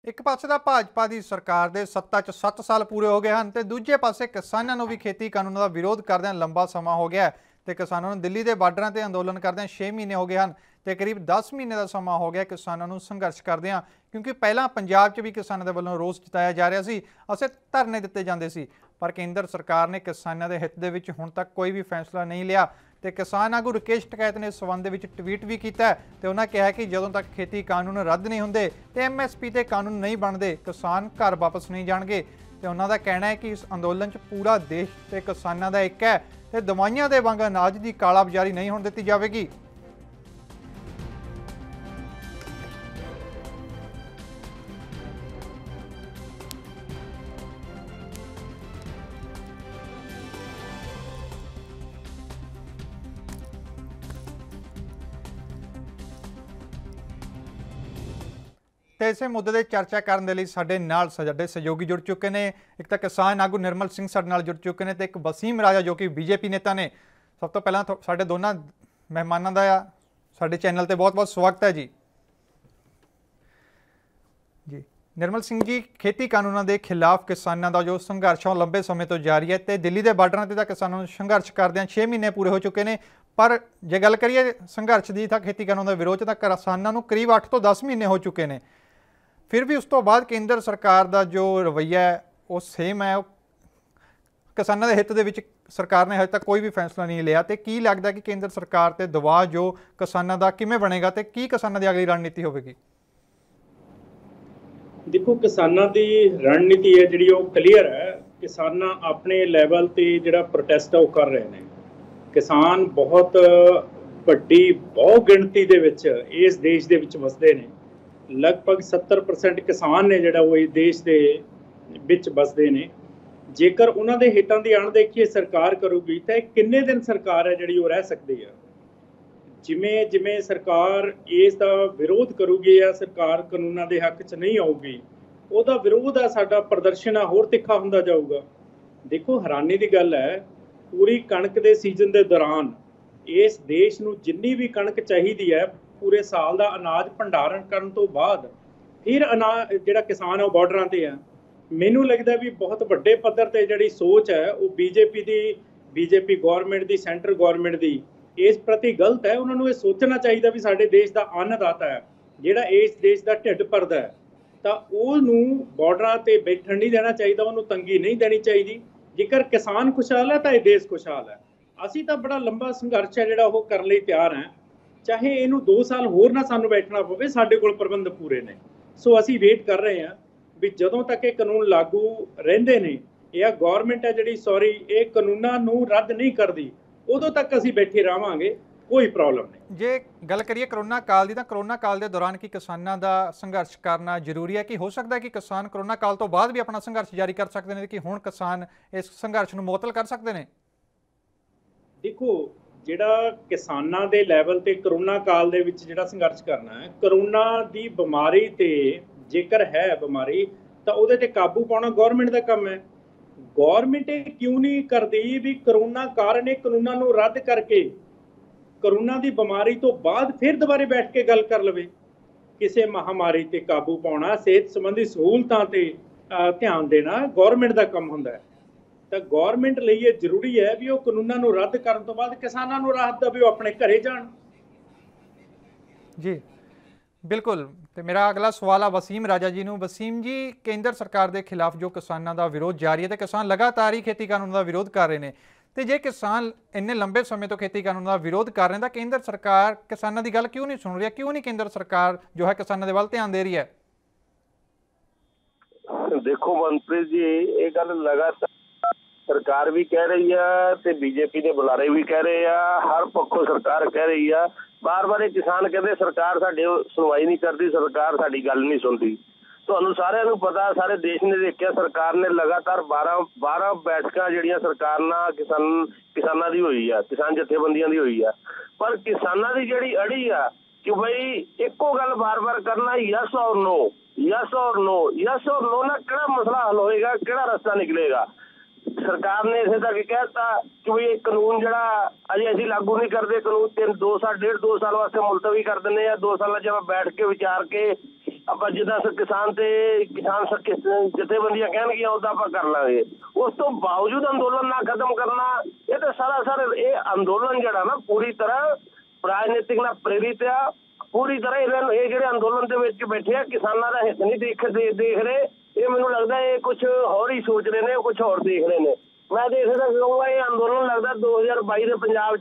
ਇੱਕ ਪਾਸੇ ਤਾਂ ਭਾਜਪਾ ਦੀ ਸਰਕਾਰ ਦੇ ਸੱਤਾ 'ਚ 7 ਸਾਲ ਪੂਰੇ ਹੋ ਗਏ ਹਨ ਤੇ ਦੂਜੇ ਪਾਸੇ ਕਿਸਾਨਾਂ ਨੂੰ ਵੀ ਖੇਤੀ ਕਾਨੂੰਨਾਂ ਦਾ ਵਿਰੋਧ ਕਰਦਿਆਂ ਲੰਬਾ ਸਮਾਂ ਹੋ ਗਿਆ ਹੈ ਤੇ ਕਿਸਾਨਾਂ ਨੂੰ ਦਿੱਲੀ ਦੇ ਬਾਰਡਰਾਂ ਤੇ ਅੰਦੋਲਨ ਕਰਦਿਆਂ 6 ਮਹੀਨੇ ਹੋ ਗਏ ਹਨ ਤੇ ਕਰੀਬ 10 ਮਹੀਨੇ ਦਾ ਸਮਾਂ ਹੋ ਗਿਆ ਕਿਸਾਨਾਂ ਨੂੰ ਸੰਘਰਸ਼ ਕਰਦਿਆਂ, ਕਿਉਂਕਿ ਪਹਿਲਾਂ ਪੰਜਾਬ 'ਚ ਵੀ ਕਿਸਾਨਾਂ ਦੇ ਵੱਲੋਂ ਰੋਸ ਜਤਾਇਆ ਜਾ ਰਿਹਾ ਸੀ, ਅਸੀਂ ਧਰਨੇ ਦਿੱਤੇ ਜਾਂਦੇ ਸੀ, ਪਰ ਕੇਂਦਰ ਸਰਕਾਰ ਨੇ ਕਿਸਾਨਾਂ ਦੇ ਹਿੱਤ ਦੇ ਵਿੱਚ ਹੁਣ ਤੱਕ ਕੋਈ ਵੀ ਫੈਸਲਾ ਨਹੀਂ ਲਿਆ। ਤੇ ਕਿਸਾਨ ਆਗੂ ਰਕੇਸ਼ ਟਕੈਤ ਨੇ ਇਸ ਸੰਬੰਧ ਦੇ ਵਿੱਚ ਟਵੀਟ ਵੀ ਕੀਤਾ ਤੇ ਉਹਨਾਂ ਕਿਹਾ ਕਿ ਜਦੋਂ ਤੱਕ ਖੇਤੀ ਕਾਨੂੰਨ ਰੱਦ ਨਹੀਂ ਹੁੰਦੇ ਤੇ MSP ਤੇ ਕਾਨੂੰਨ ਨਹੀਂ ਬਣਦੇ, ਕਿਸਾਨ ਘਰ ਵਾਪਸ ਨਹੀਂ ਜਾਣਗੇ। ਤੇ ਉਹਨਾਂ ਦਾ ਕਹਿਣਾ ਹੈ ਕਿ ਇਸ ਅੰਦੋਲਨ 'ਚ ਪੂਰਾ ਦੇਸ਼ ਤੇ ਕਿਸਾਨਾਂ ਦਾ ਇੱਕ ਹੈ ਤੇ ਦਵਾਈਆਂ ਦੇ ਵਾਂਗ ਅਨਾਜ ਦੀ ਕਾਲਾਬਾਜ਼ਾਰੀ ਨਹੀਂ ਹੋਣ ਦਿੱਤੀ ਜਾਵੇਗੀ। ਤੇ ਇਸੇ ਮੁੱਦੇ ਤੇ ਚਰਚਾ ਕਰਨ ਦੇ ਲਈ ਸਾਡੇ ਨਾਲ ਸਾਡੇ ਸਹਿਯੋਗੀ ਜੁੜ ਚੁੱਕੇ ਨੇ। ਇੱਕ ਤਾਂ ਕਿਸਾਨ ਆਗੂ ਨਿਰਮਲ ਸਿੰਘ ਸਾਡੇ ਨਾਲ ਜੁੜ ਚੁੱਕੇ ਨੇ ਤੇ ਇੱਕ ਵਸੀਮ ਰਾਜਾ ਜੋ ਕਿ BJP ਨੇਤਾ ਨੇ। ਸਭ ਤੋਂ ਪਹਿਲਾਂ ਸਾਡੇ ਦੋਨਾਂ ਮਹਿਮਾਨਾਂ ਦਾ ਸਾਡੇ ਚੈਨਲ ਤੇ ਬਹੁਤ-ਬਹੁਤ ਸਵਾਗਤ ਹੈ ਜੀ। ਨਿਰਮਲ ਸਿੰਘ ਜੀ, ਖੇਤੀ ਕਾਨੂੰਨਾਂ ਦੇ ਖਿਲਾਫ ਕਿਸਾਨਾਂ ਦਾ ਜੋ ਸੰਘਰਸ਼ ਹੈ ਉਹ ਲੰਬੇ ਸਮੇਂ ਤੋਂ ਜਾਰੀ ਹੈ ਤੇ ਦਿੱਲੀ ਦੇ ਬਾਰਡਰਾਂ ਤੇ ਤਾਂ ਕਿਸਾਨਾਂ ਨੂੰ ਸੰਘਰਸ਼ ਕਰਦਿਆਂ 6 ਮਹੀਨੇ ਪੂਰੇ ਹੋ ਚੁੱਕੇ ਨੇ, ਪਰ ਜੇ ਗੱਲ ਕਰੀਏ ਸੰਘਰਸ਼ ਦੀ ਤਾਂ ਖੇਤੀ ਕਾਨੂੰਨ ਦੇ ਵਿਰੋਧ ਤਾਂ ਕਿਸਾਨਾਂ ਨੂੰ ਕਰੀਬ 8 ਤੋਂ 10 ਮਹੀਨੇ ਹੋ ਚੁੱਕੇ ਨੇ। ਫਿਰ ਵੀ ਉਸ ਤੋਂ ਬਾਅਦ ਕੇਂਦਰ ਸਰਕਾਰ ਦਾ ਜੋ ਰਵੱਈਆ ਹੈ ਉਹ ਸੇਮ ਹੈ, ਕਿਸਾਨਾਂ ਦੇ ਹਿੱਤ ਦੇ ਵਿੱਚ ਸਰਕਾਰ ਨੇ ਹਜੇ ਤੱਕ ਕੋਈ ਵੀ ਫੈਸਲਾ ਨਹੀਂ ਲਿਆ। ਤੇ ਕੀ ਲੱਗਦਾ ਕਿ ਕੇਂਦਰ ਸਰਕਾਰ ਤੇ ਦਬਾਅ ਜੋ ਕਿਸਾਨਾਂ ਦਾ ਕਿਵੇਂ ਬਣੇਗਾ ਤੇ ਕੀ ਕਿਸਾਨਾਂ ਦੀ ਅਗਲੀ ਰਣਨੀਤੀ ਹੋਵੇਗੀ? देखो, किसानों की रणनीति है जी क्लीयर है। किसान अपने लैवल पर जो प्रोटेस्ट है वो कर रहे हैं। किसान बहुत वड्डी बहु गिणती इस देश के वसते हैं। लगभग 70% किसान ने जोड़ा वो इस देश के बसते हैं। जेकर उन्होंने हितों की अणदेखी सरकार करूगी तो किन्ने दिन सरकार है जी रह सकती है। जिमें जिमें सरकार इसका विरोध करूगी या सरकार कानूनों के हक च नहीं आऊगी, उसका विरोध है साडा प्रदर्शन है होर तिखा होंदा जाऊगा। देखो, हैरानी की गल है, पूरी कणक के सीजन के दौरान इस देश नूं जिन्नी भी कणक चाहिए है पूरे साल का अनाज भंडारण करन तो बाद फिर अनाज जिहड़ा किसान है वो बॉर्डरां ते है। मैनूं लगदा भी बहुत वड्डे पद्धर ते जिहड़ी सोच है वो बीजेपी गौरमेंट की सेंटर गौरमेंट की इस प्रति गलत है। उन्होंने ये सोचना चाहिए भी साडे देश का अन्नदाता है जिहड़ा इस देश का ढिड भरदा है, तो उहनूं बॉर्डरां ते बैठण नहीं देना चाहिए, उन्होंने तंगी नहीं देनी चाहिए। जेकर किसान खुशहाल है तो यह देश खुशहाल है। असीं तां बड़ा लंबा संघर्ष है जिहड़ा वो करन लई तैयार हैं, चाहे इहनूं 2 साल होर ना सानूं बैठना पवे, साडे कोल प्रबंध पूरे ने। सो असीं वेट कर रहे हैं भी जदों तक ये कानून लागू रहिंदे ने या गौरमेंट है जिहड़ी सॉरी ये कानूनां नूं रद्द नहीं करदी उदों तक असीं बैठे रहांगे, कोई प्रॉब्लम नहीं। जे गल करिए करोना काल की, तो करोना काल के दौरान की किसानों का संघर्ष करना जरूरी है कि हो सकता है कि किसान करोना काल तो बाद भी अपना संघर्ष जारी कर सकते हैं कि हुण किसान इस संघर्ष को मुअत्तल कर सकते हैं? देखो, जिहड़ा किसानां दे लैवल ते करोना काल दे विच जिहड़ा संघर्ष करना है, करोना दी बीमारी ते जेकर है बीमारी तो उहदे ते काबू पाउणा गौरमेंट दा काम है। गौरमेंट क्यों नहीं करती भी करोना कारण कानूनों को रद्द करके करोना की बीमारी तो बाद फिर दोबारे बैठ के गल कर लवे। किसी महामारी ते काबू पाना, सेहत संबंधी सहूलतां ते ध्यान देना गौरमेंट का काम हुंदा है। तो गौरमेंट लई ये जरूरी है भी वो कानूनों को रद्द करन तो बाद किसानों को राहत दे, वो अपने घरे जाण। जी बिल्कुल। तो मेरा अगला सवाल है वसीम राजा जी नूं। वसीम जी, केंद्र सरकार के खिलाफ जो किसानों का विरोध जारी है तो किसान लगातार ही खेती कानून का विरोध कर रहे हैं, तो जे किसान इन्ने लंबे समय तो खेती कानून का विरोध कर रहे हैं तो केंद्र सरकार किसानों की गल क्यों नहीं सुन रही है? क्यों नहीं केंद्र सरकार जो है किसानों के वाल ध्यान दे रही है? देखो मनप्रीत जी, ये गल लगातार सरकार भी कह रही है ते बीजेपी के बुलारे भी कह रहे हैं, हर पक्षों सरकार कह रही है। बार बार ये किसान कहते सरकार साडे सुनवाई नहीं करती, सरकार साडी गल नहीं सुनती। ਤੁਹਾਨੂੰ ਸਾਰਿਆਂ ਨੂੰ ਪਤਾ, ਸਾਰੇ ਦੇਸ਼ ਨੇ ਦੇਖਿਆ ਸਰਕਾਰ ਨੇ ਲਗਾਤਾਰ 12 ਬੈਠਕਾਂ ਜਿਹੜੀਆਂ ਸਰਕਾਰ ਨਾਲ ਕਿਸਾਨਾਂ ਦੀ ਹੋਈ ਆ, ਕਿਸਾਨ ਜਥੇਬੰਦੀਆਂ ਦੀ ਹੋਈ ਆ, ਪਰ ਕਿਸਾਨਾਂ ਦੀ ਜਿਹੜੀ ਅੜੀ ਆ ਕਿ ਬਈ ਇੱਕੋ ਗੱਲ ਬਾਰ-ਬਾਰ ਕਰਨਾ, ਯੈਸ ਔਰ ਨੋ, ਯੈਸ ਔਰ ਨੋ, ਯੈਸ ਔਰ ਨੋ ਨਾਲ ਕਿਹੜਾ ਮਸਲਾ ਹੱਲ ਹੋਏਗਾ, ਕਿਹੜਾ ਰਸਤਾ ਨਿਕਲੇਗਾ। सरकार ने इसे तक कहता कि भाई कानून जरा अजे असं लागू नहीं करते, कानून 2 साल 1.5 2 साल वास्ते मुलतवी कर दें, या 2 साल जब बैठ के विचार के ਆਪਾਂ ਜਿੱਦਾਂ ਕਿਸਾਨ ਜਥੇਬੰਦੀਆਂ ਕਹਿਣਗੀਆਂ ਉਦਾਂ ਆਪਾਂ ਕਰ ਲਾਂਗੇ। ਉਸ ਤੋਂ ਬਾਵਜੂਦ ਅੰਦੋਲਨ ਨਾ ਖਤਮ ਕਰਨਾ, ਇਹ ਤਾਂ ਸਰਾਸਰ ਇਹ ਅੰਦੋਲਨ ਜਿਹੜਾ ਨਾ ਪੂਰੀ ਤਰ੍ਹਾਂ ਰਾਜਨੀਤਿਕ ਨਾਲ ਪ੍ਰੇਰਿਤ ਆ। ਪੂਰੀ ਤਰ੍ਹਾਂ ਇਹ ਜਿਹੜੇ ਅੰਦੋਲਨ ਦੇ ਵਿੱਚ ਬੈਠੇ ਆ ਕਿਸਾਨਾਂ ਦਾ ਹਿੱਤ ਨਹੀਂ ਦੇਖ ਰਹੇ। ਇਹ ਮੈਨੂੰ ਲੱਗਦਾ ਇਹ ਕੁਝ ਹੋਰ ਹੀ ਸੋਚ ਰਹੇ ਨੇ, ਕੁਝ ਹੋਰ ਦੇਖ ਰਹੇ ਨੇ। ਮੈਂ ਦੇਖਦਾ ਕਹੂੰਗਾ ਇਹ ਅੰਦੋਲਨ ਲੱਗਦਾ 2022 ਦੇ ਪੰਜਾਬ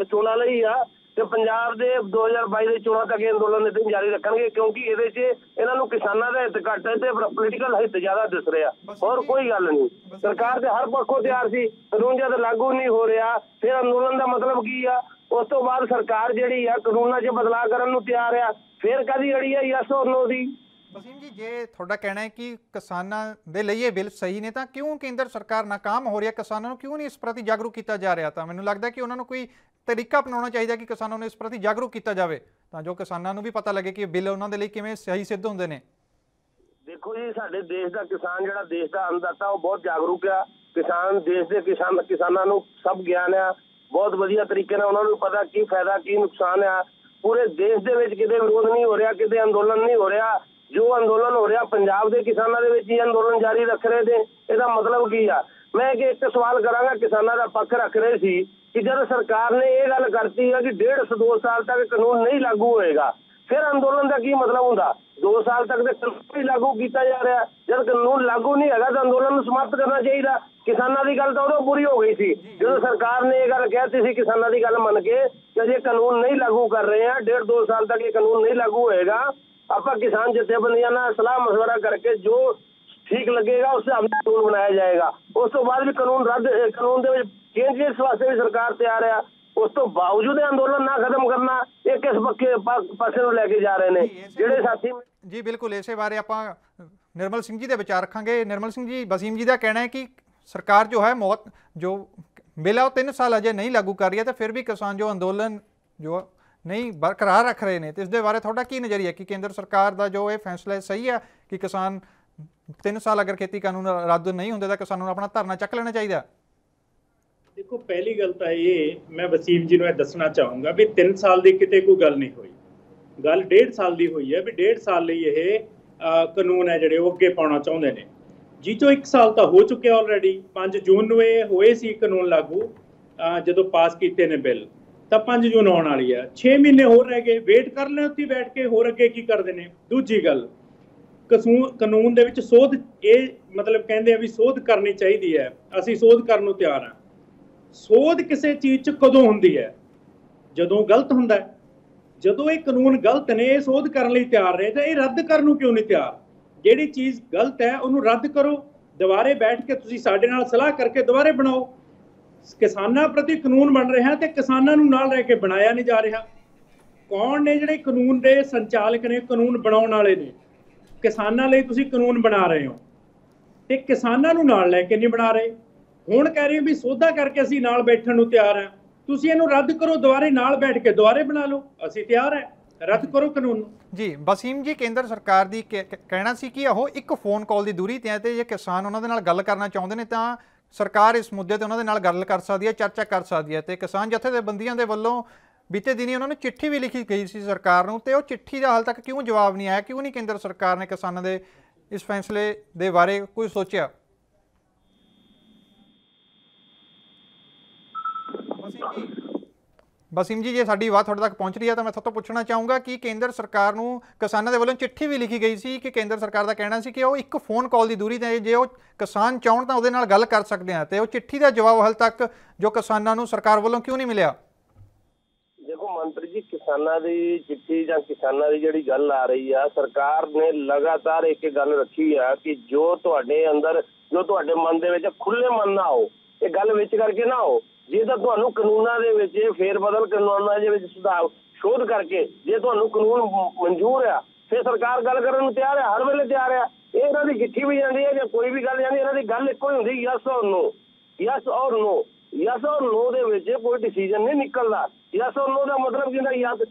ਚੋਣਾਂ ਲਈ ਆ, ਤੇ ਪੰਜਾਬ ਦੇ 2022 ਦੇ ਚੋਣਾਂ ਤੱਕ ਇਹ ਅੰਦੋਲਨ ਇਦਾਂ ਜਾਰੀ ਰੱਖਣਗੇ, ਕਿਉਂਕਿ ਇਹਦੇ 'ਚ ਇਹਨਾਂ ਨੂੰ ਕਿਸਾਨਾਂ ਦਾ ਹਿੱਤ ਘੱਟ ਹੈ ਤੇ ਪੋਲੀਟੀਕਲ ਹਿੱਤ ਜ਼ਿਆਦਾ ਦਿਸ ਰਿਹਾ। ਹੋਰ ਕੋਈ ਗੱਲ ਨਹੀਂ। ਸਰਕਾਰ ਤੇ ਹਰ ਪੱਖੋਂ ਤਿਆਰ ਸੀ, ਕਾਨੂੰਨ ਜਦ ਲਾਗੂ ਨਹੀਂ ਹੋ ਰਿਹਾ ਫਿਰ ਅੰਦੋਲਨ ਦਾ ਮਤਲਬ ਕੀ ਆ? ਉਸ ਤੋਂ ਬਾਅਦ ਸਰਕਾਰ ਜਿਹੜੀ ਆ ਕਾਨੂੰਨਾਂ 'ਚ ਬਦਲਾਅ ਕਰਨ ਨੂੰ ਤਿਆਰ ਆ, ਫਿਰ ਕਾਹਦੀ ਅੜੀ ਆ ਯੈਸ ਔਰ ਨੋ ਦੀ? ਵਸੀਮ ਜੀ, ਜੇ ਤੁਹਾਡਾ ਕਹਿਣਾ ਹੈ ਕਿ ਕਿਸਾਨਾਂ ਦੇ ਲਈ ਇਹ ਬਿੱਲ ਸਹੀ ਨੇ, ਤਾਂ ਕਿਉਂ ਕੇਂਦਰ ਸਰਕਾਰ ਨਾਕਾਮ ਹੋ ਰਹੀ ਹੈ? ਕਿਸਾਨਾਂ ਨੂੰ ਕਿਉਂ ਨਹੀਂ ਇਸ ਪ੍ਰਤੀ ਜਾਗਰੂਕ ਕੀਤਾ ਜਾ ਰਿਹਾ? ਤਾਂ ਮੈਨੂੰ ਲੱਗਦਾ ਕਿ ਉਹਨਾਂ ਨੂੰ ਕੋਈ ਤਰੀਕਾ ਅਪਣਾਉਣਾ ਚਾਹੀਦਾ ਕਿ ਕਿਸਾਨਾਂ ਨੂੰ ਇਸ ਪ੍ਰਤੀ ਜਾਗਰੂਕ ਕੀਤਾ ਜਾਵੇ, ਤਾਂ ਜੋ ਕਿਸਾਨਾਂ ਨੂੰ ਵੀ ਪਤਾ ਲੱਗੇ ਕਿ ਇਹ ਬਿੱਲ ਉਹਨਾਂ ਦੇ ਲਈ ਕਿਵੇਂ ਸਹੀ ਸਿੱਧ ਹੁੰਦੇ ਨੇ। ਦੇਖੋ ਜੀ, ਸਾਡੇ ਦੇਸ਼ ਦਾ ਕਿਸਾਨ ਜਿਹੜਾ ਦੇਸ਼ ਦਾ ਅੰਨਦਾਤਾ ਉਹ ਬਹੁਤ ਜਾਗਰੂਕ ਆ। ਕਿਸਾਨ ਦੇਸ਼ ਦੇ ਕਿਸਾਨਾਂ ਨੂੰ ਸਭ ਗਿਆਨ ਆ, ਬਹੁਤ ਵਧੀਆ ਤਰੀਕੇ ਨਾਲ ਉਹਨਾਂ ਨੂੰ ਪਤਾ ਕੀ ਫਾਇਦਾ ਕੀ ਨੁਕਸਾਨ ਆ। ਪੂਰੇ ਦੇਸ਼ ਦੇ ਵਿੱਚ ਕਿਤੇ ਵਿਰੋਧ ਨਹੀਂ ਹੋ ਰਿਹਾ, ਕਿਤੇ ਅੰਦੋਲਨ ਨਹੀਂ ਹੋ ਰਿਹਾ। ਜੋ ਅੰਦੋਲਨ ਹੋ ਰਿਹਾ ਪੰਜਾਬ ਦੇ ਕਿਸਾਨਾਂ ਦੇ ਵਿੱਚ ਹੀ ਅੰਦੋਲਨ ਜਾਰੀ ਰੱਖ ਰਹੇ ਨੇ। ਇਹਦਾ ਮਤਲਬ ਕੀ ਆ? ਮੈਂ ਇੱਕ ਸਵਾਲ ਕਰਾਂਗਾ, ਕਿਸਾਨਾਂ ਦਾ ਪੱਖ ਰੱਖ ਰਹੇ ਸੀ ਕਿ ਜਦ ਸਰਕਾਰ ਨੇ ਇਹ ਗੱਲ ਕਰਤੀ ਹੈ ਕਿ 1.5-2 ਸਾਲ ਤੱਕ ਕਾਨੂੰਨ ਨਹੀਂ ਲਾਗੂ ਹੋਏਗਾ, ਫਿਰ ਅੰਦੋਲਨ ਦਾ ਕੀ ਮਤਲਬ ਹੁੰਦਾ? 2 ਸਾਲ ਤੱਕ ਤੇ ਕਾਨੂੰਨ ਹੀ ਲਾਗੂ ਕੀਤਾ ਜਾ ਰਿਹਾ। ਜਦ ਕਾਨੂੰਨ ਲਾਗੂ ਨਹੀਂ ਹੈਗਾ ਤਾਂ ਅੰਦੋਲਨ ਨੂੰ ਸਮਾਪਤ ਕਰਨਾ ਚਾਹੀਦਾ। ਕਿਸਾਨਾਂ ਦੀ ਗੱਲ ਤਾਂ ਉਦੋਂ ਪੂਰੀ ਹੋ ਗਈ ਸੀ ਜਦੋਂ ਸਰਕਾਰ ਨੇ ਇਹ ਗੱਲ ਕਹਿਤੀ ਸੀ ਕਿਸਾਨਾਂ ਦੀ ਗੱਲ ਮੰਨ ਕੇ ਕਿ ਜੇ ਕਾਨੂੰਨ ਨਹੀਂ ਲਾਗੂ ਕਰ ਰਹੇ ਆ 1.5-2 ਸਾਲ ਤੱਕ ਇਹ ਕਾਨੂੰਨ ਨਹੀਂ ਲਾਗੂ ਹੋਏਗਾ, ਆਪਾਂ ਕਿਸਾਨ ਜਥੇਬੰਦੀਆਂ ਨਾਲ ਸਲਾਹ ਮਸ਼ਵਰਾ ਕਰਕੇ ਜੋ ਠੀਕ ਲੱਗੇਗਾ ਉਸ ਹਿਸਾਬ ਨਾਲ ਕਾਨੂੰਨ ਬਣਾਇਆ ਜਾਏਗਾ। ਉਸ ਤੋਂ ਬਾਅਦ ਵੀ ਕਾਨੂੰਨ ਦੇ ਵਿੱਚ ਚੇਂਜ ਇਸ ਵਾਸਤੇ ਵੀ ਸਰਕਾਰ ਤਿਆਰ ਆ। ਉਸ ਤੋਂ ਬਾਵਜੂਦ ਅੰਦੋਲਨ ਨਾ ਖਤਮ ਕਰਨਾ, ਇਹ ਕਿਸ ਪਾਸੇ ਨੂੰ ਲੈ ਕੇ ਜਾ ਰਹੇ ਨੇ ਜਿਹੜੇ ਸਾਥੀ? ਜੀ ਬਿਲਕੁਲ, ਇਸੇ ਬਾਰੇ ਆਪਾਂ ਨਿਰਮਲ ਸਿੰਘ ਜੀ ਦੇ ਵਿਚਾਰ ਰੱਖਾਂਗੇ। ਨਿਰਮਲ ਸਿੰਘ ਜੀ, ਵਸੀਮ ਜੀ ਦਾ ਕਹਿਣਾ ਹੈ ਕਿ ਸਰਕਾਰ ਜੋ ਹੈ ਜੋ ਬਿੱਲ ਹੈ ਉਹ 3 ਸਾਲ ਅਜੇ ਨਹੀਂ ਲਾਗੂ ਕਰ ਰਹੀ ਹੈ, ਤੇ ਫਿਰ ਵੀ ਕਿਸਾਨ ਜੋ ਅੰਦੋਲਨ ਜੋ ਨਹੀਂ ਬਰਕਰਾਰ ਰੱਖ ਰਹੇ ਨੇ, ਤੇ ਇਸ ਦੇ ਬਾਰੇ ਤੁਹਾਡਾ ਕੀ ਨਜ਼ਰੀਆ ਕਿ ਕੇਂਦਰ ਸਰਕਾਰ ਦਾ ਜੋ ਇਹ ਫੈਸਲਾ ਸਹੀ ਹੈ ਕਿ ਕਿਸਾਨ 3 ਸਾਲ ਅਗਰ ਖੇਤੀ ਕਾਨੂੰਨ ਰੱਦ ਨਹੀਂ ਹੁੰਦੇ ਤਾਂ ਕਿਸਾਨਾਂ ਨੂੰ ਆਪਣਾ ਧਰਨਾ ਚੱਕ ਲੈਣਾ ਚਾਹੀਦਾ? ਦੇਖੋ, ਪਹਿਲੀ ਗੱਲ ਤਾਂ ਇਹ ਮੈਂ ਵਸੀਮ ਜੀ ਨੂੰ ਇਹ ਦੱਸਣਾ ਚਾਹੂੰਗਾ ਵੀ 3 ਸਾਲ ਦੀ ਕਿਤੇ ਕੋਈ ਗੱਲ ਨਹੀਂ ਹੋਈ। ਗੱਲ 1.5 ਸਾਲ ਦੀ ਹੋਈ ਹੈ ਵੀ 1.5 ਸਾਲ ਲਈ ਇਹ ਕਾਨੂੰਨ ਹੈ ਜਿਹੜੇ ਉਹ ਅੱਗੇ ਪਾਉਣਾ ਚਾਹੁੰਦੇ ਨੇ, ਜਿਹ 'ਚੋਂ 1 ਸਾਲ ਤਾਂ ਹੋ ਚੁੱਕਿਆ ਆਲਰੇਡੀ। 5 ਜੂਨ ਨੂੰ ਇਹ ਹੋਏ ਸੀ ਕਾਨੂੰਨ ਲਾਗੂ, ਜਦੋਂ ਪਾਸ ਕੀਤੇ ਨੇ ਬਿੱਲ, ਤਾਂ 5 ਜੂਨ ਆਉਣ ਵਾਲੀ ਆ। 6 ਮਹੀਨੇ ਹੋਰ ਰਹਿ ਗਏ, ਵੇਟ ਕਰ ਲੈਣ ਉੱਥੇ ਬੈਠ ਕੇ, ਹੋਰ ਅੱਗੇ ਕੀ ਕਰਦੇ ਨੇ। ਦੂਜੀ ਗੱਲ, ਕਾਨੂੰਨ ਦੇ ਵਿੱਚ ਸੋਧ, ਇਹ ਮਤਲਬ ਕਹਿੰਦੇ ਆ ਵੀ ਸੋਧ ਕਰਨੀ ਚਾਹੀਦੀ ਹੈ, ਅਸੀਂ ਸੋਧ ਕਰਨ ਨੂੰ ਤਿਆਰ ਹਾਂ। ਸੋਧ ਕਿਸੇ ਚੀਜ਼ 'ਚ ਕਦੋਂ ਹੁੰਦੀ ਹੈ? ਜਦੋਂ ਗਲਤ ਹੁੰਦਾ ਹੈ। ਜਦੋਂ ਇਹ ਕਾਨੂੰਨ ਗਲਤ ਨੇ, ਇਹ ਸੋਧ ਕਰਨ ਲਈ ਤਿਆਰ ਰਹੇ, ਤਾਂ ਇਹ ਰੱਦ ਕਰਨ ਨੂੰ ਕਿਉਂ ਨਹੀਂ ਤਿਆਰ? ਜਿਹੜੀ ਚੀਜ਼ ਗਲਤ ਹੈ ਉਹਨੂੰ ਰੱਦ ਕਰੋ, ਦੁਬਾਰੇ ਬੈਠ ਕੇ ਤੁਸੀਂ ਸਾਡੇ ਨਾਲ ਸਲਾਹ ਕਰਕੇ ਦੁਬਾਰੇ ਬਣਾਓ। ਕਿਸਾਨਾਂ ਪ੍ਰਤੀ ਕਾਨੂੰਨ ਬਣ ਰਿਹਾ ਤੇ ਕਿਸਾਨਾਂ ਨੂੰ ਨਾਲ ਰਹਿ ਕੇ ਬਣਾਇਆ ਨਹੀਂ ਜਾ ਰਿਹਾ। ਕੌਣ ਨੇ ਜਿਹੜੇ ਕਾਨੂੰਨ ਦੇ ਸੰਚਾਲਕ ਨੇ, ਕਾਨੂੰਨ ਬਣਾਉਣ ਵਾਲੇ ਨੇ? ਕਿਸਾਨਾਂ ਲਈ ਤੁਸੀਂ ਕਾਨੂੰਨ ਬਣਾ ਰਹੇ ਹੋ ਤੇ ਕਿਸਾਨਾਂ ਨੂੰ ਨਾਲ ਲੈ ਕੇ ਨਹੀਂ ਬਣਾ ਰਹੇ। ਹੁਣ ਕਹਿ ਰਹੇ ਵੀ ਸੋਧਾ ਕਰਕੇ ਅਸੀਂ ਨਾਲ ਬੈਠਣ ਨੂੰ ਤਿਆਰ ਹਾਂ। ਤੁਸੀਂ ਇਹਨੂੰ ਰੱਦ ਕਰੋ, ਦੁਬਾਰੇ ਨਾਲ ਬੈਠ ਕੇ ਦੁਬਾਰੇ ਬਣਾ ਲਓ, ਅਸੀਂ ਤਿਆਰ ਹੈ। ਰੱਦ ਕਰੋ ਕਾਨੂੰਨ ਨੂੰ। ਜੀ ਵਸੀਮ ਜੀ, ਕੇਂਦਰ ਸਰਕਾਰ ਦੀ ਕਹਿਣਾ ਸੀ ਕਿ ਉਹ ਇੱਕ ਫੋਨ ਕਾਲ ਦੀ ਦੂਰੀ ਤੇ ਹੈ, ਤੇ ਜੇ ਕਿਸਾਨ ਉਹਨਾਂ ਦੇ ਨਾਲ ਗੱਲ ਕਰਨਾ ਚਾਹੁੰਦੇ ਨੇ ਤਾਂ ਸਰਕਾਰ ਇਸ ਮੁੱਦੇ ਤੇ ਉਹਨਾਂ ਦੇ ਨਾਲ ਗੱਲ ਕਰ ਸਕਦੀ ਹੈ, ਚਰਚਾ ਕਰ ਸਕਦੀ ਹੈ। ਤੇ ਕਿਸਾਨ ਜਥੇਬੰਦੀਆਂ ਦੇ ਵੱਲੋਂ ਬੀਤੇ ਦਿਨੀ ਉਹਨਾਂ ਨੂੰ ਚਿੱਠੀ ਵੀ ਲਿਖੀ ਗਈ ਸੀ ਸਰਕਾਰ ਨੂੰ, ਤੇ ਉਹ ਚਿੱਠੀ ਦਾ ਹਾਲ ਤੱਕ ਕਿਉਂ ਜਵਾਬ ਨਹੀਂ ਆਇਆ? ਕਿਉਂ ਨਹੀਂ ਕੇਂਦਰ ਸਰਕਾਰ ਨੇ ਕਿਸਾਨਾਂ ਦੇ ਇਸ ਫੈਸਲੇ ਦੇ ਬਾਰੇ ਕੋਈ ਸੋਚਿਆ? ਵਸੀਮ ਜੀ, ਜੇ ਸਾਡੀ ਆਵਾਜ਼ ਤੁਹਾਡੇ ਤੱਕ ਪਹੁੰਚ ਰਹੀ ਹੈ ਤਾਂ ਮੈਂ ਤੁਹਾਡੇ ਤੋਂ ਪੁੱਛਣਾ ਚਾਹੂੰਗਾ ਕਿ ਕੇਂਦਰ ਸਰਕਾਰ ਨੂੰ ਕਿਸਾਨਾਂ ਦੇ ਵੱਲੋਂ ਚਿੱਠੀ ਵੀ ਲਿਖੀ ਗਈ ਸੀ ਕਿ ਕੇਂਦਰ ਸਰਕਾਰ ਦਾ ਕਹਿਣਾ ਸੀ ਕਿ ਉਹ ਇੱਕ ਫੋਨ ਕਾਲ ਦੀ ਦੂਰੀ ਤੇ, ਜੇ ਉਹ ਕਿਸਾਨ ਚਾਹੁਣ ਤਾਂ ਉਹਦੇ ਨਾਲ ਗੱਲ ਕਰ ਸਕਦੇ ਆ, ਤੇ ਉਹ ਚਿੱਠੀ ਦਾ ਜਵਾਬ ਹਾਲ ਤੱਕ ਜੋ ਕਿਸਾਨਾਂ ਨੂੰ ਸਰਕਾਰ ਵੱਲੋਂ ਕਿਉਂ ਨਹੀਂ ਮਿਲਿਆ? ਦੇਖੋ ਮੰਤਰੀ ਜੀ, ਕਿਸਾਨਾਂ ਦੀ ਚਿੱਠੀ ਜਾਂ ਕਿਸਾਨਾਂ ਦੀ ਜਿਹੜੀ ਗੱਲ ਆ ਰਹੀ ਆ, ਸਰਕਾਰ ਨੇ ਲਗਾਤਾਰ ਇੱਕ ਗੱਲ ਰੱਖੀ ਆ ਕਿ ਜੋ ਤੁਹਾਡੇ ਅੰਦਰ, ਜੋ ਤੁਹਾਡੇ ਮਨ ਦੇ ਵਿੱਚ ਖੁੱਲੇ ਮਨ ਨਾਲ ਆਓ, ਇਹ ਗੱਲ ਵਿੱਚ ਕਰਕੇ ਨਾ ਆਓ। ਜੇ ਤਾਂ ਤੁਹਾਨੂੰ ਕਾਨੂੰਨਾਂ ਦੇ ਵਿੱਚ ਫੇਰ ਬਦਲ, ਕਾਨੂੰਨਾਂ ਦੇ ਵਿੱਚ ਸੁਧਾਰ, ਸ਼ੋਧ ਕਰਕੇ ਜੇ ਤੁਹਾਨੂੰ ਕਾਨੂੰਨ ਮਨਜ਼ੂਰ ਆ, ਫਿਰ ਸਰਕਾਰ ਗੱਲ ਕਰਨ ਨੂੰ ਤਿਆਰ ਹੈ, ਹਰ ਵੇਲੇ ਤਿਆਰ ਆ। ਇਹ ਇਹਨਾਂ ਦੀ ਚਿੱਠੀ ਵੀ ਜਾਂਦੀ ਹੈ ਜਾਂ ਕੋਈ ਵੀ ਗੱਲ ਜਾਂਦੀ, ਇਹਨਾਂ ਦੀ ਗੱਲ ਇੱਕੋ ਹੀ ਹੁੰਦੀ, ਯਸ ਔਰ ਨੋ, ਯਸ ਔਰ ਨੋ। ਯਸ ਔਰ ਨੋ ਦੇ ਵਿੱਚ ਕੋਈ ਡਿਸੀਜਨ ਨਹੀਂ ਨਿਕਲਦਾ। ਯਸ ਔਰ ਨੋ ਦਾ ਮਤਲਬ ਕੀ ਹੁੰਦਾ? ਯਸ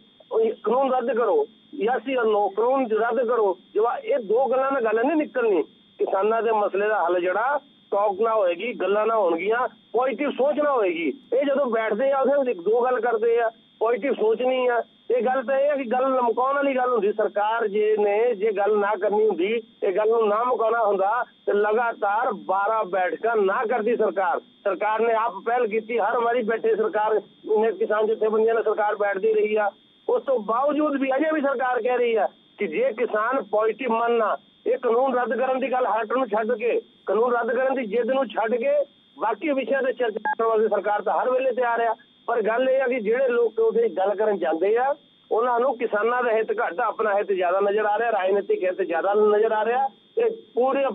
ਕਾਨੂੰਨ ਰੱਦ ਕਰੋ, ਯਸ ਜਾਂ ਨੋ ਕਾਨੂੰਨ ਰੱਦ ਕਰੋ। ਇਹ ਦੋ ਗੱਲਾਂ ਨਾਲ ਗੱਲ ਨਹੀਂ ਨਿਕਲਣੀ। ਕਿਸਾਨਾਂ ਦੇ ਮਸਲੇ ਦਾ ਹੱਲ ਜਿਹੜਾ ਟਾਕ ਨਾ ਹੋਏਗੀ, ਗੱਲਾਂ ਨਾ ਹੋਣਗੀਆਂ, ਪੋਜ਼ਿਟਿਵ ਸੋਚ ਨਾ ਹੋਏਗੀ। ਇਹ ਜਦੋਂ ਬੈਠਦੇ ਆ ਉਹਦੇ ਦੋ ਗੱਲ ਕਰਦੇ ਆ, ਪੋਜ਼ਿਟਿਵ ਸੋਚ ਨਹੀਂ ਆ, ਇਹ ਗੱਲ ਤਾਂ ਇਹ ਹੈ ਕਿ ਗੱਲ ਮੁਕਾਉਣ ਵਾਲੀ ਗੱਲ ਹੁੰਦੀ। ਸਰਕਾਰ ਜੇ ਗੱਲ ਨਾ ਕਰਨੀ ਹੁੰਦੀ, ਇਹ ਗੱਲ ਨੂੰ ਨਾ ਮੁਕਾਉਣਾ ਹੁੰਦਾ ਤੇ ਲਗਾਤਾਰ 12 ਬੈਠਕਾਂ ਨਾ ਕਰਦੀ ਸਰਕਾਰ। ਸਰਕਾਰ ਨੇ ਆਪ ਪਹਿਲ ਕੀਤੀ, ਹਰ ਵਾਰੀ ਬੈਠੇ ਸਰਕਾਰ ਨੇ, ਕਿਸਾਨ ਜਥੇਬੰਦੀਆਂ ਨਾਲ ਸਰਕਾਰ ਬੈਠਦੀ ਰਹੀ ਆ। ਉਸ ਤੋਂ ਬਾਵਜੂਦ ਵੀ ਅਜੇ ਵੀ ਸਰਕਾਰ ਕਹਿ ਰਹੀ ਆ ਕਿ ਜੇ ਕਿਸਾਨ ਪੋਜ਼ਿਟਿਵ ਮੰਨਣਾ, ਇਹ ਕਾਨੂੰਨ ਰੱਦ ਕਰਨ ਦੀ ਗੱਲ ਹਟ ਨੂੰ ਛੱਡ ਕੇ, ਕਾਨੂੰਨ ਰੱਦ ਕਰਨ ਦੀ ਜਿੱਦ ਨੂੰ ਛੱਡ ਕੇ ਬਾਕੀ ਵਿਸ਼ਿਆਂ ਤੇ ਚਰਚਾ ਕਰਨ ਵਾਸਤੇ ਸਰਕਾਰ ਤਾਂ ਹਰ ਵੇਲੇ ਤਿਆਰ ਆ। ਪਰ ਗੱਲ ਇਹ ਆ ਕਿ ਜਿਹੜੇ ਲੋਕ ਉਹਦੇ ਗੱਲ ਕਰਨ ਜਾਂਦੇ ਆ, ਉਹਨਾਂ ਨੂੰ ਕਿਸਾਨਾਂ ਦਾ ਹਿੱਤ ਘੱਟ, ਆਪਣਾ ਹਿੱਤ ਜ਼ਿਆਦਾ ਨਜ਼ਰ ਆ ਰਿਹਾ, ਰਾਜਨੀਤਿਕ ਹਿੱਤ ਜ਼ਿਆਦਾ ਨਜ਼ਰ ਆ ਰਿਹਾ। ਤੇ ਪੂਰੇ ਦਾ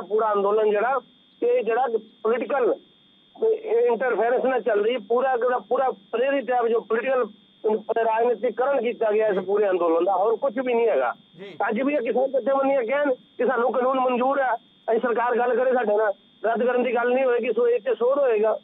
ਪੂਰਾ ਅੰਦੋਲਨ ਜਿਹੜਾ ਪੋਲੀਟੀਕਲ ਇੰਟਰਫੇਰੈਂਸ ਨਾਲ ਚੱਲ ਰਹੀ, ਪੂਰਾ ਪ੍ਰੇਰਿਤ ਹੈ ਜੋ ਪੋਲੀਟੀਕਲ ਰਾਜਨੀਤਿਕਰਨ ਕੀਤਾ ਗਿਆ ਇਸ ਪੂਰੇ ਅੰਦੋਲਨ ਦਾ, ਹੋਰ ਕੁਝ ਵੀ ਨਹੀਂ ਹੈਗਾ। ਅੱਜ ਵੀ ਇਹ ਕਿਸਾਨ ਜਥੇਬੰਦੀਆਂ ਕਹਿਣ ਕਿ ਸਾਨੂੰ ਕਾਨੂੰਨ ਮਨਜ਼ੂਰ ਹੈ, ਅਸੀਂ ਸਰਕਾਰ ਗੱਲ ਕਰੇ ਸਾਡੇ ਨਾਲ, ਰੱਦ ਕਰਨ ਦੀ ਗੱਲ ਨਹੀਂ ਹੋਏਗੀ, ਸੋ ਇਹ ਤੇ ਸੋਧ ਹੋਏਗਾ।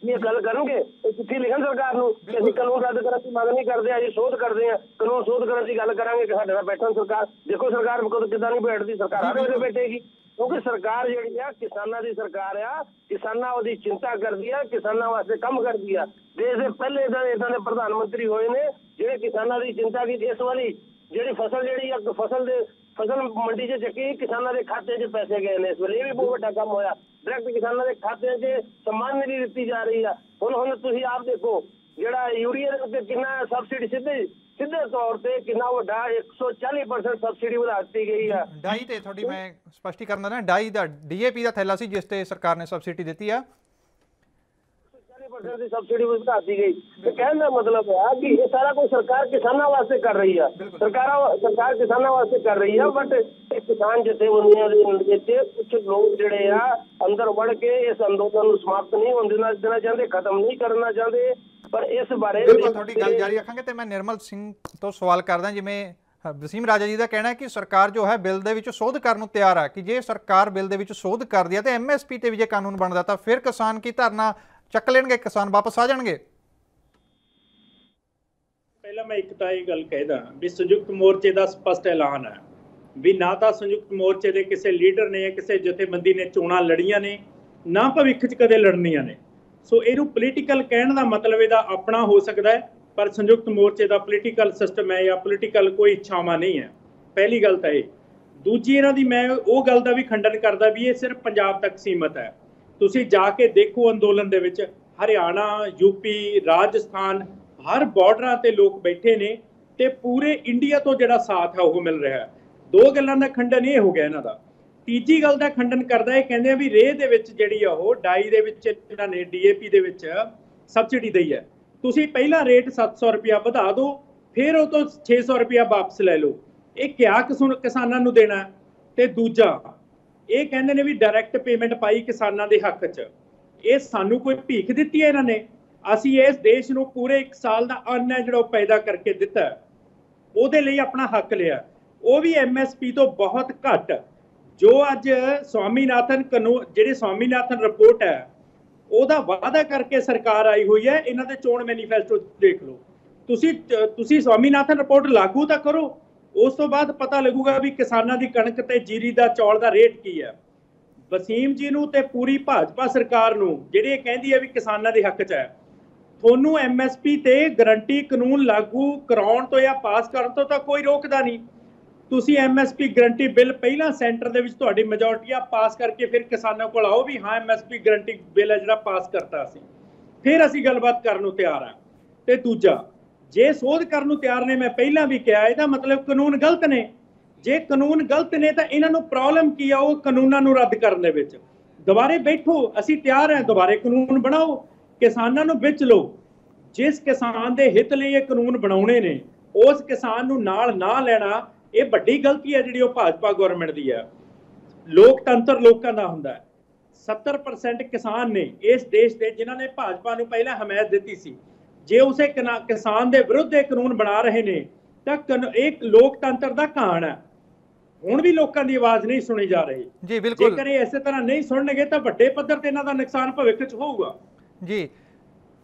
ਇਹ ਗੱਲ ਕਰਨਗੇ, ਇਹ ਚਿੱਠੀ ਲਿਖਣ ਸਰਕਾਰ ਨੂੰ ਕਿ ਅਸੀਂ ਕਾਨੂੰਨ ਰੱਦ ਕਰਨ ਦੀ ਮੰਗ ਨਹੀਂ ਕਰਦੇ, ਅਸੀਂ ਸੋਧ ਕਰਦੇ ਹਾਂ, ਕਾਨੂੰਨ ਸੋਧ ਕਰਨ ਦੀ ਗੱਲ ਕਰਾਂਗੇ ਕਿ ਸਾਡੇ ਨਾਲ ਬੈਠਣ ਸਰਕਾਰ। ਦੇਖੋ ਸਰਕਾਰ ਕਿੱਦਾਂ ਨਹੀਂ ਬੈਠਦੀ, ਸਰਕਾਰ ਹਰ ਵੇਲੇ ਬੈਠੇਗੀ, ਕਿਉਂਕਿ ਸਰਕਾਰ ਜਿਹੜੀ ਆ ਕਿਸਾਨਾਂ ਦੀ ਸਰਕਾਰ ਆ, ਕਿਸਾਨਾਂ ਉਹਦੀ ਚਿੰਤਾ ਕਰਦੀ ਆ, ਕਿਸਾਨਾਂ ਵਾਸਤੇ ਕੰਮ ਕਰਦੀ ਆ। ਦੇਸ਼ ਦੇ ਪਹਿਲੇ ਇਦਾਂ ਦੇ ਪ੍ਰਧਾਨ ਮੰਤਰੀ ਹੋਏ ਨੇ ਜਿਹੜੇ ਕਿਸਾਨਾਂ ਦੀ ਚਿੰਤਾ ਕੀਤੀ। ਇਸ ਵਾਰੀ ਜਿਹੜੀ ਫਸਲ ਫਸਲ ਮੰਡੀ 'ਚ ਚੱਕੀ, ਕਿਸਾਨਾਂ ਦੇ ਖਾਤੇ 'ਚ ਪੈਸੇ ਗਏ ਨੇ। ਇਸ ਵੇਲੇ ਇਹ ਵੀ ਬਹੁਤ ਵੱਡਾ ਕੰਮ ਹੋਇਆ। ਡਾਇਰੈਕਟ ਕਿਸਾਨਾਂ ਦੇ ਖਾਤੇ 'ਚ ਸਮਾਨ ਨਹੀਂ ਦਿੱਤੀ ਜਾ ਰਹੀ ਆ। ਹੁਣ ਤੁਸੀਂ ਆਪ ਦੇਖੋ, ਜਿਹੜਾ ਯੂਰੀਆ ਦੇ ਉੱਤੇ ਕਿੰਨਾ ਸਬਸਿਡੀ ਸਿੱਧੇ ਤੌਰ ਤੇ ਕਿੰਨਾ ਵੱਡਾ 140% ਸਬਸਿਡੀ ਵਧਾ ਦਿੱਤੀ ਗਈ ਆ। ਡਾਈ ਤੇ ਤੁਹਾਡੀ ਮੈਂ ਸਪਸ਼ਟੀਕਰਨ ਦਾ ਡਾਈ ਦਾ DAP ਦਾ ਥੈਲਾ ਸੀ ਜਿਸ ਤੇ ਸਰਕਾਰ ਨੇ ਸਬਸਿਡੀ ਦਿੱਤੀ ਆ, 40% ਦੀ ਸਬਸਿਡੀ ਵਧਾ ਦਿੱਤੀ ਗਈ। ਤੇ ਕਹਿਣ ਦਾ ਮਤਲਬ ਹੈ ਕਿ ਇਹ ਸਾਰਾ ਕੁਝ ਸਰਕਾਰ ਕਿਸਾਨਾਂ ਵਾਸਤੇ ਕਰ ਰਹੀ ਆ, ਸਰਕਾਰ ਕਿਸਾਨਾਂ ਵਾਸਤੇ ਕਰ ਰਹੀ ਆ। ਬਟ ਕਿਸਾਨ ਜਥੇਬੰਦੀਆਂ ਦੇ ਵਿੱਚ ਕੁਝ ਲੋਕ ਜਿਹੜੇ ਆ ਅੰਦਰ ਵੜ ਕੇ ਇਸ ਅੰਦੋਲਨ ਨੂੰ ਸਮਾਪਤ ਨਹੀਂ ਹੋਣ ਦੇਣਾ ਚਾਹੁੰਦੇ, ਖਤਮ ਨਹੀਂ ਕਰਨਾ ਚਾਹੁੰਦੇ। ਪਰ ਇਸ ਬਾਰੇ ਬਿਲਕੁਲ ਤੁਹਾਡੀ ਗੱਲ ਜਾਰੀ ਰੱਖਾਂਗੇ। ਤੇ ਮੈਂ ਨਿਰਮਲ ਸਿੰਘ ਤੋਂ ਸਵਾਲ ਕਰਦਾ, ਜਿਵੇਂ ਵਸੀਮ ਰਾਜਾ ਜੀ ਦਾ ਕਹਿਣਾ ਹੈ ਕਿ ਸਰਕਾਰ ਜੋ ਹੈ ਬਿੱਲ ਦੇ ਵਿੱਚ ਸੋਧ ਕਰਨ ਨੂੰ ਤਿਆਰ ਹੈ, ਕਿ ਜੇ ਸਰਕਾਰ ਬਿੱਲ ਦੇ ਵਿੱਚ ਸੋਧ ਕਰਦੀ ਹੈ ਤੇ MSP ਤੇ ਵੀ ਜੇ ਕਾਨੂੰਨ ਬਣਦਾ ਤਾਂ ਫਿਰ ਕਿਸਾਨ ਕੀ ਧਰਨਾ ਚੱਕ ਲੈਣਗੇ, ਕਿਸਾਨ ਵਾਪਸ ਆ ਜਾਣਗੇ। ਪਹਿਲਾਂ ਮੈਂ ਇੱਕ ਤਾਂ ਇਹ ਗੱਲ ਕਹਿਦਾ ਵੀ ਸੰਯੁਕਤ ਮੋਰਚੇ ਦਾ ਸਪਸ਼ਟ ਐਲਾਨ ਹੈ ਵੀ ਨਾ ਤਾਂ ਸੰਯੁਕਤ ਮੋਰਚੇ ਦੇ ਕਿਸੇ ਲੀਡਰ ਨੇ, ਕਿਸੇ ਜਥੇਬੰਦੀ ਨੇ ਚੋਣਾਂ ਲੜੀਆਂ ਨੇ, ਨਾ ਭਵਿੱਖ 'ਚ ਕਦੇ ਲੜਨੀਆਂ ਨੇ। ਸੋ ਇਹਨੂੰ ਪੋਲੀਟੀਕਲ ਕਹਿਣ ਦਾ ਮਤਲਬ ਇਹਦਾ ਆਪਣਾ ਹੋ ਸਕਦਾ ਹੈ, ਪਰ ਸੰਯੁਕਤ ਮੋਰਚੇ ਦਾ ਪੋਲੀਟੀਕਲ ਸਿਸਟਮ ਹੈ ਜਾਂ ਪੋਲੀਟੀਕਲ ਕੋਈ ਇੱਛਾਵਾਂ ਨਹੀਂ ਹੈ। ਪਹਿਲੀ ਗੱਲ ਤਾਂ ਇਹ। ਦੂਜੀ, ਇਹਨਾਂ ਦੀ ਮੈਂ ਉਹ ਗੱਲ ਦਾ ਵੀ ਖੰਡਨ ਕਰਦਾ ਵੀ ਇਹ ਸਿਰਫ ਪੰਜਾਬ ਤੱਕ ਸੀਮਤ ਹੈ। ਤੁਸੀਂ ਜਾ ਕੇ ਦੇਖੋ ਅੰਦੋਲਨ ਦੇ ਵਿੱਚ ਹਰਿਆਣਾ, ਯੂਪੀ, ਰਾਜਸਥਾਨ, ਹਰ ਬਾਰਡਰਾਂ ਤੇ ਲੋਕ ਬੈਠੇ ਨੇ ਤੇ ਪੂਰੇ ਇੰਡੀਆ ਤੋਂ ਜਿਹੜਾ ਸਾਥ ਹੈ ਉਹ ਮਿਲ ਰਿਹਾ। ਦੋ ਗੱਲਾਂ ਦਾ ਖੰਡਨ ਇਹ ਹੋ ਗਿਆ ਇਹਨਾਂ ਦਾ। ਤੀਜੀ ਗੱਲ ਦਾ ਖੰਡਨ ਕਰਦਾ, ਇਹ ਕਹਿੰਦੇ ਆ ਵੀ ਰੇਹ ਦੇ ਵਿੱਚ ਜਿਹੜੀ ਆ ਉਹ ਡਾਈ ਦੇ ਵਿੱਚ ਇਹਨਾਂ ਨੇ DAP ਦੇ ਵਿੱਚ ਸਬਸਿਡੀ ਦਈ ਹੈ। ਤੁਸੀਂ ਪਹਿਲਾਂ ਰੇਟ 700 ਰੁਪਇਆ ਵਧਾ ਦਿਓ, ਫਿਰ ਉਹ ਤੋਂ 600 ਰੁਪਇਆ ਵਾਪਸ ਲੈ ਲਓ। ਇਹ ਕਿਆ ਕਿਸਾਨਾਂ ਨੂੰ ਦੇਣਾ? ਤੇ ਦੂਜਾ, ਇਹ ਕਹਿੰਦੇ ਨੇ ਵੀ ਡਾਇਰੈਕਟ ਪੇਮੈਂਟ ਪਾਈ ਕਿਸਾਨਾਂ ਦੇ ਹੱਕ 'ਚ। ਇਹ ਸਾਨੂੰ ਕੋਈ ਭੀਖ ਦਿੱਤੀ ਹੈ ਇਹਨਾਂ ਨੇ? ਅਸੀਂ ਇਸ ਦੇਸ਼ ਨੂੰ ਪੂਰੇ 1 ਸਾਲ ਦਾ ਅੰਨ ਹੈ ਜਿਹੜਾ ਉਹ ਪੈਦਾ ਕਰਕੇ ਦਿੱਤਾ, ਉਹਦੇ ਲਈ ਆਪਣਾ ਹੱਕ ਲਿਆ, ਉਹ ਵੀ MSP ਤੋਂ ਬਹੁਤ ਘੱਟ। ਜੋ ਅੱਜ ਸਵਾਮੀਨਾਥਨ ਕਾਨੂੰਨ, ਜਿਹੜੀ ਸਵਾਮੀਨਾਥਨ ਰਿਪੋਰਟ ਹੈ, ਉਹਦਾ ਵਾਅਦਾ ਕਰਕੇ ਸਰਕਾਰ ਆਈ ਹੋਈ ਹੈ। ਇਹਨਾਂ ਦੇ ਚੋਣ ਮੈਨੀਫੈਸਟੋ ਦੇਖ ਲਓ ਤੁਸੀਂ ਸਵਾਮੀਨਾਥਨ ਰਿਪੋਰਟ ਲਾਗੂ ਤਾਂ ਕਰੋ, ਉਸ ਤੋਂ ਬਾਅਦ ਪਤਾ ਲੱਗੂਗਾ ਵੀ ਕਿਸਾਨਾਂ ਦੀ ਕਣਕ ਤੇ ਜੀਰੀ ਦਾ, ਚੌਲ ਦਾ ਰੇਟ ਕੀ ਹੈ। ਵਸੀਮ ਜੀ ਨੂੰ ਤੇ ਪੂਰੀ ਭਾਜਪਾ ਸਰਕਾਰ ਨੂੰ ਜਿਹੜੀ ਇਹ ਕਹਿੰਦੀ ਹੈ ਵੀ ਕਿਸਾਨਾਂ ਦੇ ਹੱਕ 'ਚ ਹੈ, ਤੁਹਾਨੂੰ MSP ਤੇ ਗਰੰਟੀ ਕਾਨੂੰਨ ਲਾਗੂ ਕਰਾਉਣ ਤੋਂ ਜਾਂ ਪਾਸ ਕਰਨ ਤੋਂ ਤਾਂ ਕੋਈ ਰੋਕਦਾ ਨਹੀਂ। ਤੁਸੀਂ MSP ਗਰੰਟੀ ਬਿੱਲ ਪਹਿਲਾਂ ਸੈਂਟਰ ਦੇ ਵਿੱਚ ਤੁਹਾਡੀ ਮੈਜੋਰਟੀ ਆ ਪਾਸ ਕਰਕੇ ਫਿਰ ਕਿਸਾਨਾਂ ਕੋਲ ਆਓ ਵੀ ਹਾਂ MSP ਗਰੰਟੀ ਬਿੱਲ ਹੈ ਜਿਹੜਾ ਪਾਸ ਕਰਤਾ ਅਸੀਂ, ਫਿਰ ਅਸੀਂ ਗੱਲਬਾਤ ਕਰਨ ਨੂੰ ਤਿਆਰ ਹਾਂ। ਤੇ ਦੂਜਾ, ਜੇ ਸੋਧ ਕਰਨ ਨੂੰ ਤਿਆਰ ਨੇ, ਮੈਂ ਪਹਿਲਾਂ ਵੀ ਕਿਹਾ, ਇਹਦਾ ਮਤਲਬ ਕਾਨੂੰਨ ਗਲਤ ਨੇ। ਜੇ ਕਾਨੂੰਨ ਗਲਤ ਨੇ ਤਾਂ ਇਹਨਾਂ ਨੂੰ ਪ੍ਰੋਬਲਮ ਕੀ ਆ ਉਹ ਕਾਨੂੰਨਾਂ ਨੂੰ ਰੱਦ ਕਰਨ ਦੇ ਵਿੱਚ? ਦੁਬਾਰੇ ਬੈਠੋ, ਅਸੀਂ ਤਿਆਰ ਹਾਂ, ਦੁਬਾਰੇ ਕਾਨੂੰਨ ਬਣਾਓ, ਕਿਸਾਨਾਂ ਨੂੰ ਵਿੱਚ ਲਓ। ਜਿਸ ਕਿਸਾਨ ਦੇ ਹਿੱਤ ਲਈ ਇਹ ਕਾਨੂੰਨ ਬਣਾਉਣੇ ਨੇ, ਉਸ ਕਿਸਾਨ ਨੂੰ ਨਾਲ ਨਾ ਲੈਣਾ, ਇਹ ਵੱਡੀ ਗਲਤੀ ਹੈ ਜਿਹੜੀ ਉਹ ਭਾਜਪਾ ਗਵਰਨਮੈਂਟ ਦੀ ਹੈ। ਲੋਕਤੰਤਰ ਲੋਕਾਂ ਦਾ ਹੁੰਦਾ ਹੈ। 70% ਕਿਸਾਨ ਨੇ ਇਸ ਦੇਸ਼ ਦੇ ਜਿਨ੍ਹਾਂ ਨੇ ਭਾਜਪਾ ਨੂੰ ਪਹਿਲਾਂ ਹਮਾਇਤ ਦਿੱਤੀ ਸੀ। ਜੇ ਉਸੇ ਕਿਸਾਨ ਦੇ ਵਿਰੁੱਧ ਇਹ ਕਾਨੂੰਨ ਬਣਾ ਰਹੇ ਨੇ ਤਾਂ ਇਹ ਲੋਕਤੰਤਰ ਦਾ ਘਾਣ ਹੈ। ਹੁਣ ਵੀ ਲੋਕਾਂ ਦੀ ਆਵਾਜ਼ ਨਹੀਂ ਸੁਣੀ ਜਾ ਰਹੀ। ਜੀ ਬਿਲਕੁਲ, ਜੇਕਰ ਇਹ ਇਸੇ ਤਰ੍ਹਾਂ ਨਹੀਂ ਸੁਣਨਗੇ ਤਾਂ ਵੱਡੇ ਪੱਧਰ ਤੇ ਇਹਨਾਂ ਦਾ ਨੁਕਸਾਨ ਭਵਿੱਖ 'ਚ ਹੋਊਗਾ। ਜੀ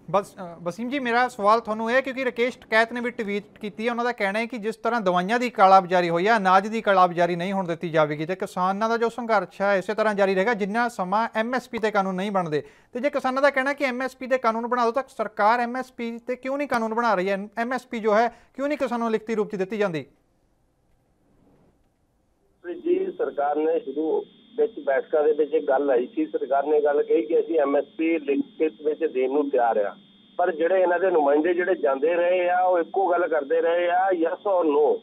ਬਸ ਵਸੀਮ ਜੀ, ਮੇਰਾ ਸਵਾਲ ਤੁਹਾਨੂੰ ਇਹ, ਕਿਉਂਕਿ ਰਾਕੇਸ਼ ਟਕੈਤ ਨੇ ਵੀ ਟਵੀਟ ਕੀਤੀ ਹੈ, ਉਹਨਾਂ ਦਾ ਕਹਿਣਾ ਹੈ ਕਿ ਜਿਸ ਤਰ੍ਹਾਂ ਦਵਾਈਆਂ ਦੀ ਕਾਲਾਬਾਜ਼ਾਰੀ ਹੋਈ ਹੈ, ਅਨਾਜ ਦੀ ਕਾਲਾਬਾਜ਼ਾਰੀ ਨਹੀਂ ਹੋਣ ਦਿੱਤੀ ਜਾਵੇਗੀ ਤੇ ਕਿਸਾਨਾਂ ਦਾ ਜੋ ਸੰਘਰਸ਼ ਹੈ ਇਸੇ ਤਰ੍ਹਾਂ ਜਾਰੀ ਰਹੇਗਾ ਜਿੰਨਾ ਸਮਾਂ MSP ਤੇ ਕਾਨੂੰਨ ਨਹੀਂ ਬਣਦੇ। ਤੇ ਜੇ ਕਿਸਾਨਾਂ ਦਾ ਕਹਿਣਾ ਕਿ MSP ਤੇ ਕਾਨੂੰਨ ਬਣਾ ਦਿਓ, ਤਾਂ ਸਰਕਾਰ MSP ਤੇ ਕਿਉਂ ਨਹੀਂ ਕਾਨੂੰਨ ਬਣਾ ਰਹੀ ਹੈ? MSP ਜੋ ਹੈ ਕਿਉਂ ਨਹੀਂ ਕਿਸਾਨਾਂ ਨੂੰ ਲਿਖਤੀ ਰੂਪ 'ਚ ਦਿੱਤੀ ਜਾਂਦੀ? ਜੀ ਸਰਕਾਰ ਨੇ ਸ਼ੁਰੂ ਵਿੱਚ ਬੈਠਕਾਂ ਦੇ ਵਿੱਚ ਗੱਲ ਆਈ ਸੀ, ਸਰਕਾਰ ਨੇ ਗੱਲ ਕਹੀ ਕਿ ਅਸੀਂ MSP ਲਿਖਤ ਵਿੱਚ ਦੇਣ ਨੂੰ ਤਿਆਰ ਆ, ਪਰ ਜਿਹੜੇ ਇਹਨਾਂ ਦੇ ਨੁਮਾਇੰਦੇ ਜਿਹੜੇ ਜਾਂਦੇ ਰਹੇ ਆ ਉਹ ਇੱਕੋ ਗੱਲ ਕਰਦੇ ਰਹੇ ਆ, ਯੈਸ ਔਰ ਨੋ।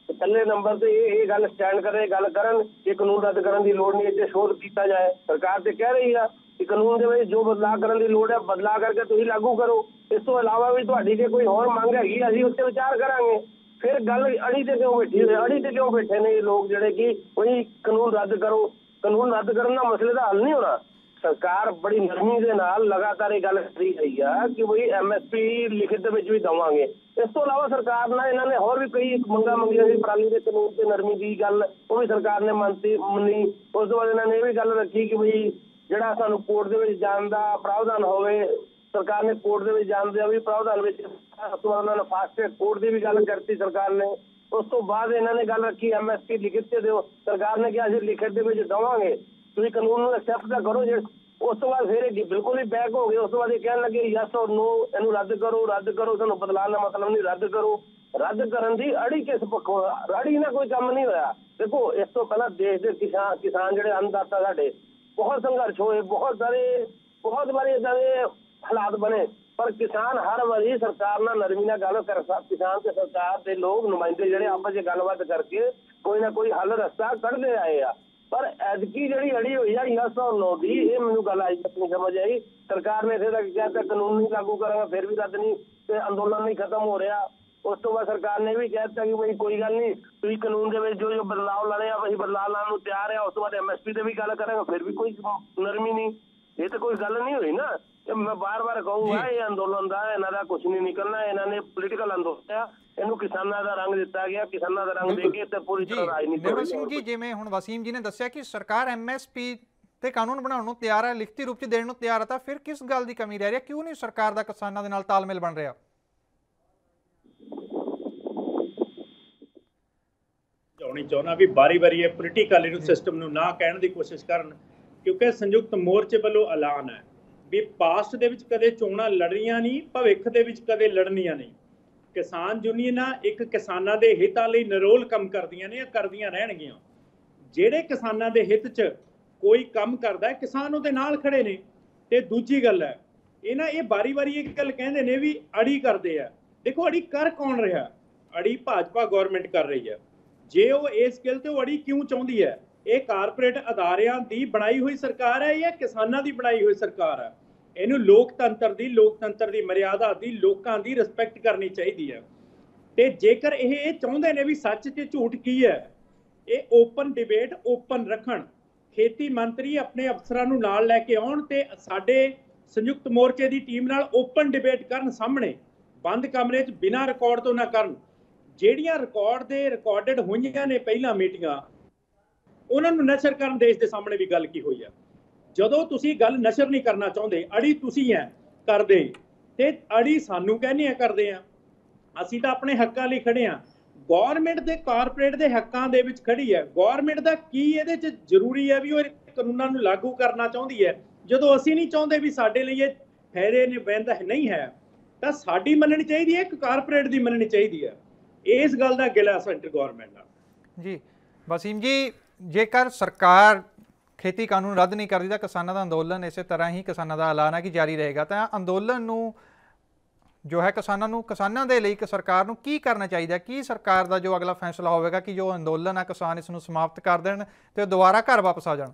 ਪਹਿਲੇ ਨੰਬਰ ਤੇ ਇਹ ਗੱਲ ਸਟੈਂਡ ਗੱਲ ਕਰਨ ਕਿ ਕਾਨੂੰਨ ਰੱਦ ਕਰਨ ਦੀ ਲੋੜ ਨਹੀਂ, ਇੱਥੇ ਸ਼ੋਧ ਕੀਤਾ ਜਾਏ। ਸਰਕਾਰ ਤੇ ਕਹਿ ਰਹੀ ਆ ਕਿ ਕਾਨੂੰਨ ਦੇ ਵਿੱਚ ਜੋ ਬਦਲਾਅ ਕਰਨ ਦੀ ਲੋੜ ਹੈ ਬਦਲਾਅ ਕਰਕੇ ਤੁਸੀਂ ਲਾਗੂ ਕਰੋ। ਇਸ ਤੋਂ ਇਲਾਵਾ ਵੀ ਤੁਹਾਡੀ ਜੇ ਕੋਈ ਹੋਰ ਮੰਗ ਹੈਗੀ ਅਸੀਂ ਉੱਤੇ ਵਿਚਾਰ ਕਰਾਂਗੇ। ਫਿਰ ਗੱਲ ਅੜੀ ਤੇ ਕਿਉਂ ਬੈਠੀ ਹੋਈ? ਅੜੀ ਤੇ ਕਿਉਂ ਬੈਠੇ ਨੇ ਇਹ ਲੋਕ ਜਿਹੜੇ ਕਿ ਕੋਈ ਕਾਨੂੰਨ ਰੱਦ ਕਰੋ? ਕਾਨੂੰਨ ਰੱਦ ਕਰਨ ਨਾਲ ਮਸਲੇ ਦਾ ਹੱਲ ਨਹੀਂ ਹੋਣਾ। ਸਰਕਾਰ ਬੜੀ ਨਰਮੀ ਦੇ ਨਾਲ ਲਗਾਤਾਰ ਇਹ ਗੱਲ ਕਰੀ ਰਹੀ ਆ ਕਿ ਬਈ MSP ਲਿਖਤ ਦੇ ਵਿੱਚ ਵੀ ਦੇਵਾਂਗੇ। ਇਸ ਤੋਂ ਇਲਾਵਾ ਸਰਕਾਰ ਨਾਲ ਇਹਨਾਂ ਨੇ ਹੋਰ ਵੀ ਕਈ ਮੰਗਾਂ ਮੰਗੀਆਂ ਸੀ, ਪਰਾਲੀ ਦੇ ਕਾਨੂੰਨ ਤੇ ਨਰਮੀ ਦੀ ਗੱਲ ਉਹ ਵੀ ਸਰਕਾਰ ਨੇ ਮੰਨੀ। ਉਸ ਤੋਂ ਬਾਅਦ ਇਹਨਾਂ ਨੇ ਇਹ ਵੀ ਗੱਲ ਰੱਖੀ ਕਿ ਬਈ ਜਿਹੜਾ ਸਾਨੂੰ ਕੋਰਟ ਦੇ ਵਿੱਚ ਜਾਣ ਦਾ ਪ੍ਰਾਵਧਾਨ ਹੋਵੇ, ਸਰਕਾਰ ਨੇ ਕੋਰਟ ਦੇ ਵਿੱਚ ਜਾਣ ਦਾ ਵੀ ਪ੍ਰਾਵਧਾਨ ਵਿੱਚ ਉਹਨਾਂ ਨੇ ਫਾਸਟ ਟਰੈਕ ਕੋਰਟ ਦੀ ਵੀ ਗੱਲ ਕਰਤੀ ਸਰਕਾਰ ਨੇ। ਉਸ ਤੋਂ ਬਾਅਦ ਇਹਨਾਂ ਨੇ ਗੱਲ ਰੱਖੀ MSP ਲਿਖਤ ਤੇ ਦਿਓ, ਸਰਕਾਰ ਨੇ ਕਿਹਾ ਅਸੀਂ ਲਿਖਤ ਦੇ ਵਿੱਚ ਦੇਵਾਂਗੇ, ਤੁਸੀਂ ਕਾਨੂੰਨ ਨੂੰ ਐਕਸੈਪਟ ਤਾਂ ਕਰੋ। ਜੇ ਉਸ ਤੋਂ ਬਾਅਦ ਫਿਰ ਇਹ ਬਿਲਕੁਲ ਹੀ ਬੈਕ ਹੋ ਗਏ। ਉਸ ਤੋਂ ਬਾਅਦ ਇਹ ਕਹਿਣ ਲੱਗੇ ਯੈਸ ਔਰ ਨੋ, ਇਹਨੂੰ ਰੱਦ ਕਰੋ, ਤੁਹਾਨੂੰ ਬਦਲਾਉਣ ਦਾ ਮਤਲਬ ਨਹੀਂ, ਰੱਦ ਕਰੋ। ਰੱਦ ਕਰਨ ਦੀ ਅੜੀ ਕਿਸ ਪੱਖੋਂ? ਅੜੀ ਨਾਲ ਕੋਈ ਕੰਮ ਨਹੀਂ ਹੋਇਆ। ਦੇਖੋ, ਇਸ ਤੋਂ ਪਹਿਲਾਂ ਦੇਸ਼ ਦੇ ਕਿਸਾਨ ਜਿਹੜੇ ਅੰਨਦਾਤਾ ਸਾਡੇ ਬਹੁਤ ਸੰਘਰਸ਼ ਹੋਏ, ਬਹੁਤ ਵਾਰੀ ਏਦਾਂ ਦੇ ਹਾਲਾਤ ਬਣੇ, ਪਰ ਕਿਸਾਨ ਹਰ ਵਾਰੀ ਸਰਕਾਰ ਨਾਲ ਨਰਮੀ ਨਾਲ ਗੱਲ ਕਰ ਕਿਸਾਨ ਤੇ ਸਰਕਾਰ ਦੇ ਲੋਕ ਨੁਮਾਇੰਦੇ ਜਿਹੜੇ ਆਪਸ ਵਿੱਚ ਗੱਲਬਾਤ ਕਰਕੇ ਕੋਈ ਨਾ ਕੋਈ ਹੱਲ ਰਸਤਾ ਕੱਢਦੇ ਆਏ ਆ। ਪਰ ਐਤਕੀ ਜਿਹੜੀ ਅੜੀ ਹੋਈ ਆ ਯੈਸ ਔਰ ਨੋ ਦੀ, ਇਹ ਮੈਨੂੰ ਗੱਲ ਅੱਜ ਤੱਕ ਨਹੀਂ ਸਮਝ ਆਈ। ਸਰਕਾਰ ਨੇ ਇੱਥੇ ਤੱਕ ਕਿਹਾ ਤਾਂ ਕਾਨੂੰਨ ਨਹੀਂ ਲਾਗੂ ਕਰਾਂਗਾ, ਫਿਰ ਵੀ ਰੱਦ ਨਹੀਂ ਤੇ ਅੰਦੋਲਨ ਨਹੀਂ ਖਤਮ ਹੋ ਰਿਹਾ। ਉਸ ਤੋਂ ਬਾਅਦ ਸਰਕਾਰ ਨੇ ਵੀ ਕਹਿ ਦਿੱਤਾ ਕਿ ਬਈ ਕੋਈ ਗੱਲ ਨਹੀਂ, ਤੁਸੀਂ ਕਾਨੂੰਨ ਦੇ ਵਿੱਚ ਜੋ ਬਦਲਾਅ ਲਾਣੇ ਆ ਅਸੀਂ ਬਦਲਾਅ ਲਾਉਣ ਨੂੰ ਤਿਆਰ ਆ। ਉਸ ਤੋਂ ਬਾਅਦ MSP ਤੇ ਵੀ ਗੱਲ ਕਰਾਂਗੇ, ਫਿਰ ਵੀ ਕੋਈ ਨਰਮੀ ਨਹੀਂ। ਇਹ ਤਾਂ ਕੋਈ ਗੱਲ ਨਹੀਂ ਹੋਈ ਨਾ। ਮੈਂ ਬਾਰ-ਬਾਰ ਕਹੂੰਗਾ ਇਹ ਅੰਦੋਲਨ ਦਾ ਇਹਨਾਂ ਦਾ ਕੁਝ ਨਹੀਂ ਨਿਕਲਣਾ। ਇਹਨਾਂ ਨੇ ਪੋਲੀਟੀਕਲ ਅੰਦੋਲਨ ਆ, ਇਹਨੂੰ ਕਿਸਾਨਾਂ ਦਾ ਰੰਗ ਦਿੱਤਾ ਗਿਆ, ਕਿਸਾਨਾਂ ਦਾ ਰੰਗ ਦੇ ਕੇ ਤੇ ਪੂਰੀ ਤਰ੍ਹਾਂ ਰਾਜਨੀਤੀ। ਨਿਰਮਲ ਸਿੰਘ ਜੀ, ਜਿਵੇਂ ਹੁਣ ਵਸੀਮ ਜੀ ਨੇ ਦੱਸਿਆ ਕਿ ਸਰਕਾਰ MSP ਤੇ ਕਾਨੂੰਨ ਬਣਾਉਣ ਨੂੰ ਤਿਆਰ ਹੈ, ਲਿਖਤੀ ਰੂਪ 'ਚ ਦੇਣ ਨੂੰ ਤਿਆਰ ਹੈ, ਤਾਂ ਫਿਰ ਕਿਸ ਗੱਲ ਦੀ ਕਮੀ ਰਹਿ ਰਹੀ ਹੈ? ਕਿਉਂ ਨਹੀਂ ਸਰਕਾਰ ਦਾ ਕਿਸਾਨਾਂ ਦੇ ਨਾਲ ਤਾਲਮੇਲ ਬਣ ਰਿਹਾ? ਚਾਹੁੰਦਾ ਵੀ ਵਾਰੀ-ਵਾਰੀ ਇਹ ਪੋਲੀਟੀਕਲ ਸਿਸਟਮ ਨੂੰ ਨਾ ਕਹਿਣ ਦੀ ਕੋਸ਼ਿਸ਼ ਕਰਨ, ਕਿਉਂਕਿ ਸੰਯੁਕਤ ਮੋਰਚੇ ਵੱਲੋਂ ਐਲਾਨ ਹੈ ਵੀ ਪਾਸਟ ਦੇ ਵਿੱਚ ਕਦੇ ਚੋਣਾਂ ਲੜੀਆਂ ਨਹੀਂ, ਭਵਿੱਖ ਦੇ ਵਿੱਚ ਕਦੇ ਲੜਨੀਆਂ ਨਹੀਂ। ਕਿਸਾਨ ਯੂਨੀਅਨਾਂ ਇੱਕ ਕਿਸਾਨਾਂ ਦੇ ਹਿੱਤਾਂ ਲਈ ਨਿਰੋਲ ਕੰਮ ਕਰਦੀਆਂ ਨੇ, ਕਰਦੀਆਂ ਰਹਿਣਗੀਆਂ। ਜਿਹੜੇ ਕਿਸਾਨਾਂ ਦੇ ਹਿੱਤ 'ਚ ਕੋਈ ਕੰਮ ਕਰਦਾ ਕਿਸਾਨ ਉਹਦੇ ਨਾਲ ਖੜੇ ਨੇ। ਤੇ ਦੂਜੀ ਗੱਲ ਹੈ, ਇਹ ਵਾਰੀ-ਵਾਰੀ ਇੱਕ ਗੱਲ ਕਹਿੰਦੇ ਨੇ ਵੀ ਅੜੀ ਕਰਦੇ ਆ। ਦੇਖੋ, ਅੜੀ ਕਰ ਕੌਣ ਰਿਹਾ? ਅੜੀ ਭਾਜਪਾ ਗਵਰਨਮੈਂਟ ਕਰ ਰਹੀ ਹੈ। ਜੇ ਉਹ ਇਸ ਗੱਲ ਤੇ ਉਹ ਅੜੀ ਕਿਉਂ ਚਾਹੁੰਦੀ ਹੈ? ਇਹ ਕਾਰਪੋਰੇਟ ਅਦਾਰਿਆਂ ਦੀ ਬਣਾਈ ਹੋਈ ਸਰਕਾਰ ਹੈ ਜਾਂ ਕਿਸਾਨਾਂ ਦੀ ਬਣਾਈ ਹੋਈ ਸਰਕਾਰ ਹੈ? ਇਹਨੂੰ ਲੋਕਤੰਤਰ ਦੀ ਮਰਿਆਦਾ ਦੀ, ਲੋਕਾਂ ਦੀ ਰਿਸਪੈਕਟ ਕਰਨੀ ਚਾਹੀਦੀ ਹੈ। ਤੇ ਜੇਕਰ ਇਹ ਚਾਹੁੰਦੇ ਨੇ ਵੀ ਸੱਚ ਤੇ ਝੂਠ ਕੀ ਹੈ, ਇਹ ਓਪਨ ਡਿਬੇਟ ਓਪਨ ਰੱਖਣ, ਖੇਤੀ ਮੰਤਰੀ ਆਪਣੇ ਅਫਸਰਾਂ ਨੂੰ ਨਾਲ ਲੈ ਕੇ ਆਉਣ ਤੇ ਸਾਡੇ ਸੰਯੁਕਤ ਮੋਰਚੇ ਦੀ ਟੀਮ ਨਾਲ ਓਪਨ ਡਿਬੇਟ ਕਰਨ, ਸਾਹਮਣੇ ਬੰਦ ਕਮਰੇ 'ਚ ਬਿਨਾਂ ਰਿਕਾਰਡ ਤੋਂ ਨਾ ਕਰਨ। ਜਿਹੜੀਆਂ ਰਿਕਾਰਡਡ ਹੋਈਆਂ ਨੇ ਪਹਿਲਾਂ ਮੀਟਿੰਗਾਂ, ਉਹਨਾਂ ਨੂੰ ਨਸ਼ਰ ਕਰਨ। ਦੇਸ਼ ਦੇ ਸਾਹਮਣੇ ਵੀ ਗੱਲ ਕੀ ਹੋਈ ਹੈ। ਜਦੋਂ ਤੁਸੀਂ ਗੱਲ ਨਸ਼ਰ ਨਹੀਂ ਕਰਨਾ ਚਾਹੁੰਦੇ, ਅੜੀ ਤੁਸੀਂ ਹੈ ਕਰਦੇ, ਤੇ ਅੜੀ ਸਾਨੂੰ ਕਹਿੰਦੇ ਆ ਕਰਦੇ ਆ। ਅਸੀਂ ਤਾਂ ਆਪਣੇ ਹੱਕਾਂ ਲਈ ਖੜੇ ਆ। ਗਵਰਨਮੈਂਟ ਦੇ ਕਾਰਪੋਰੇਟ ਦੇ ਹੱਕਾਂ ਦੇ ਵਿੱਚ ਖੜੀ ਹੈ। ਗਵਰਨਮੈਂਟ ਦਾ ਕੀ ਇਹਦੇ 'ਚ ਜ਼ਰੂਰੀ ਹੈ ਵੀ ਉਹ ਕਾਨੂੰਨਾਂ ਨੂੰ ਲਾਗੂ ਕਰਨਾ ਚਾਹੁੰਦੀ ਹੈ? ਜਦੋਂ ਅਸੀਂ ਨਹੀਂ ਚਾਹੁੰਦੇ ਵੀ ਸਾਡੇ ਲਈ ਇਹ ਫਾਇਦੇਮੰਦ ਨਹੀਂ ਹੈ, ਤਾਂ ਸਾਡੀ ਮੰਨਣੀ ਚਾਹੀਦੀ ਹੈ, ਇੱਕ ਕਾਰਪੋਰੇਟ ਦੀ ਮੰਨਣੀ ਚਾਹੀਦੀ ਹੈ। ਇਸ ਗੱਲ ਦਾ ਗਿਲਾ ਸੈਂਟਰ ਗਵਰਨਮੈਂਟ ਨਾਲ। ਜੀ ਵਸੀਮ ਜੀ, ਜੇਕਰ ਸਰਕਾਰ ਖੇਤੀ ਕਾਨੂੰਨ ਰੱਦ ਨਹੀਂ ਕਰਦੀ ਤਾਂ ਕਿਸਾਨਾਂ ਦਾ ਅੰਦੋਲਨ ਇਸੇ ਤਰ੍ਹਾਂ ਹੀ ਕਿਸਾਨਾਂ ਦਾ ਐਲਾਨ ਹੈ ਕਿ ਜਾਰੀ ਰਹੇਗਾ। ਤਾਂ ਅੰਦੋਲਨ ਨੂੰ ਜੋ ਹੈ ਕਿਸਾਨਾਂ ਦੇ ਲਈ ਸਰਕਾਰ ਨੂੰ ਕੀ ਕਰਨਾ ਚਾਹੀਦਾ? ਕੀ ਸਰਕਾਰ ਦਾ ਜੋ ਅਗਲਾ ਫੈਸਲਾ ਹੋਵੇਗਾ ਕਿ ਜੋ ਅੰਦੋਲਨ ਹੈ ਕਿਸਾਨ ਇਸ ਨੂੰ ਸਮਾਪਤ ਕਰ ਦੇਣ ਤੇ ਦੁਬਾਰਾ ਘਰ ਵਾਪਸ ਆ ਜਾਣ?